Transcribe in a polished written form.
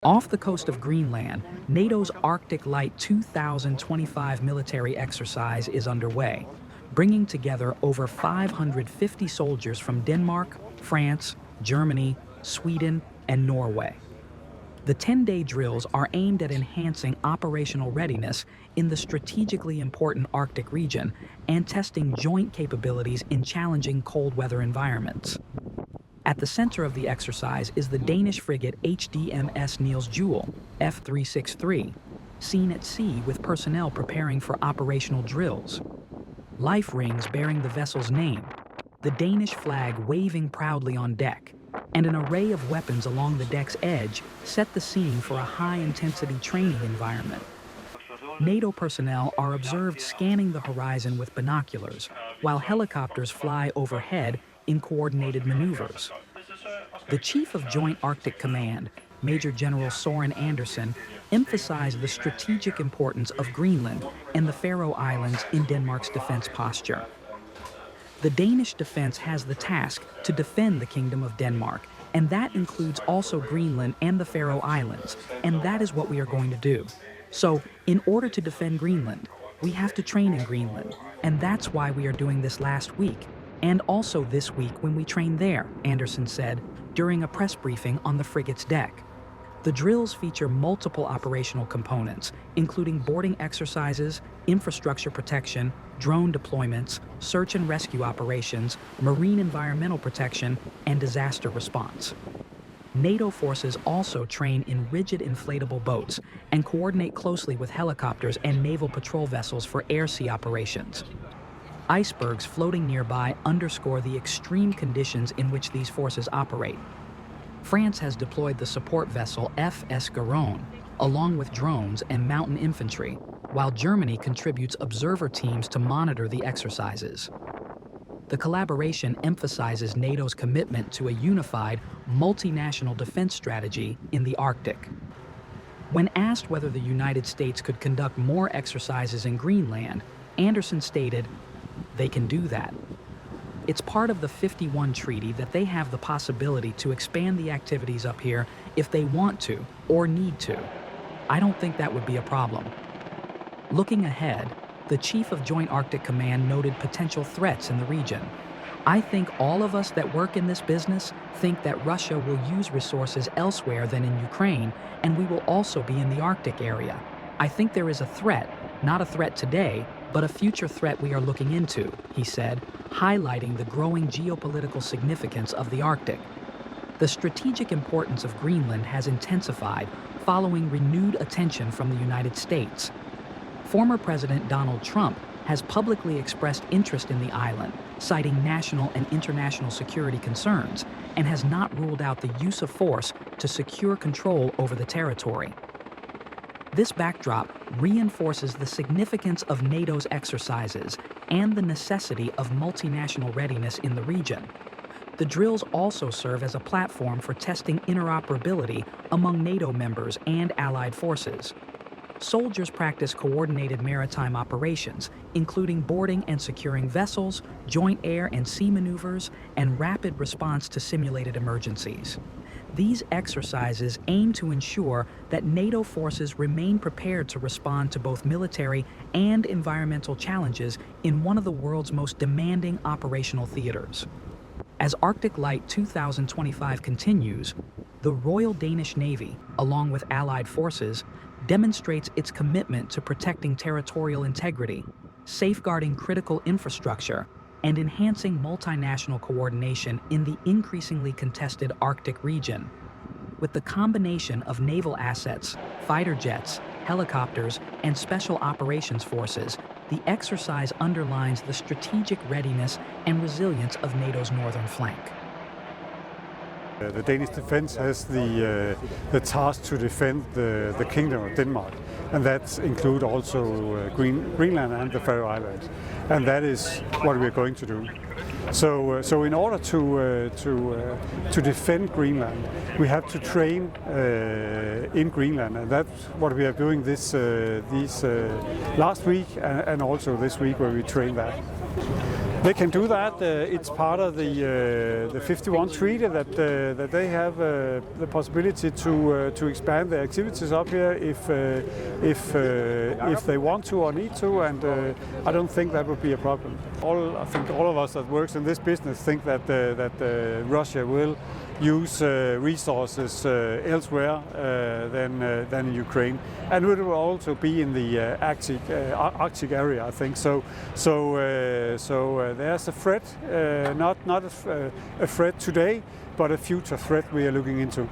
Off the coast of Greenland, NATO's Arctic Light 2025 military exercise is underway, bringing together over 550 soldiers from Denmark, France, Germany, Sweden, and Norway. The 10-day drills are aimed at enhancing operational readiness in the strategically important Arctic region and testing joint capabilities in challenging cold weather environments. At the center of the exercise is the Danish frigate HDMS Niels Juel, F363, seen at sea with personnel preparing for operational drills. Life rings bearing the vessel's name, the Danish flag waving proudly on deck, and an array of weapons along the deck's edge set the scene for a high-intensity training environment. NATO personnel are observed scanning the horizon with binoculars, while helicopters fly overhead in coordinated maneuvers. The Chief of Joint Arctic Command, Major General Søren Andersen, emphasized the strategic importance of Greenland and the Faroe Islands in Denmark's defense posture. The Danish defense has the task to defend the Kingdom of Denmark, and that includes also Greenland and the Faroe Islands, and that is what we are going to do. So, in order to defend Greenland, we have to train in Greenland, and that's why we are doing this last week, and also this week when we train there, Andersen said during a press briefing on the frigate's deck. The drills feature multiple operational components, including boarding exercises, infrastructure protection, drone deployments, search and rescue operations, marine environmental protection, and disaster response. NATO forces also train in rigid inflatable boats and coordinate closely with helicopters and naval patrol vessels for air-sea operations. Icebergs floating nearby underscore the extreme conditions in which these forces operate. France has deployed the support vessel FS Garonne, along with drones and mountain infantry, while Germany contributes observer teams to monitor the exercises. The collaboration emphasizes NATO's commitment to a unified, multinational defense strategy in the Arctic. When asked whether the United States could conduct more exercises in Greenland, Andersen stated, "They can do that. It's part of the 51 treaty that they have the possibility to expand the activities up here if they want to or need to. I don't think that would be a problem." Looking ahead, the Chief of Joint Arctic Command noted potential threats in the region. "I think all of us that work in this business think that Russia will use resources elsewhere than in Ukraine, and we will also be in the Arctic area. I think there is a threat, not a threat today, but a future threat we are looking into," he said, highlighting the growing geopolitical significance of the Arctic. The strategic importance of Greenland has intensified following renewed attention from the United States. Former President Donald Trump has publicly expressed interest in the island, citing national and international security concerns, and has not ruled out the use of force to secure control over the territory. This backdrop reinforces the significance of NATO's exercises and the necessity of multinational readiness in the region. The drills also serve as a platform for testing interoperability among NATO members and allied forces. Soldiers practice coordinated maritime operations, including boarding and securing vessels, joint air and sea maneuvers, and rapid response to simulated emergencies. These exercises aim to ensure that NATO forces remain prepared to respond to both military and environmental challenges in one of the world's most demanding operational theaters. As Arctic Light 2025 continues, the Royal Danish Navy, along with allied forces, demonstrates its commitment to protecting territorial integrity, safeguarding critical infrastructure, and enhancing multinational coordination in the increasingly contested Arctic region. With the combination of naval assets, fighter jets, helicopters, and special operations forces, the exercise underlines the strategic readiness and resilience of NATO's northern flank. The Danish defense has the task to defend the Kingdom of Denmark, and that includes also Greenland and the Faroe Islands, and that is what we are going to do. So in order to defend Greenland, we have to train in Greenland, and that's what we are doing this last week and also this week where we train that. They can do that. It's part of the 51 treaty that they have the possibility to expand their activities up here if they want to or need to, and I don't think that would be a problem. I think all of us that works in this business think that Russia will use resources elsewhere than in Ukraine, and it will also be in the Arctic area, I think. So there's a threat, not a threat today, but a future threat we are looking into.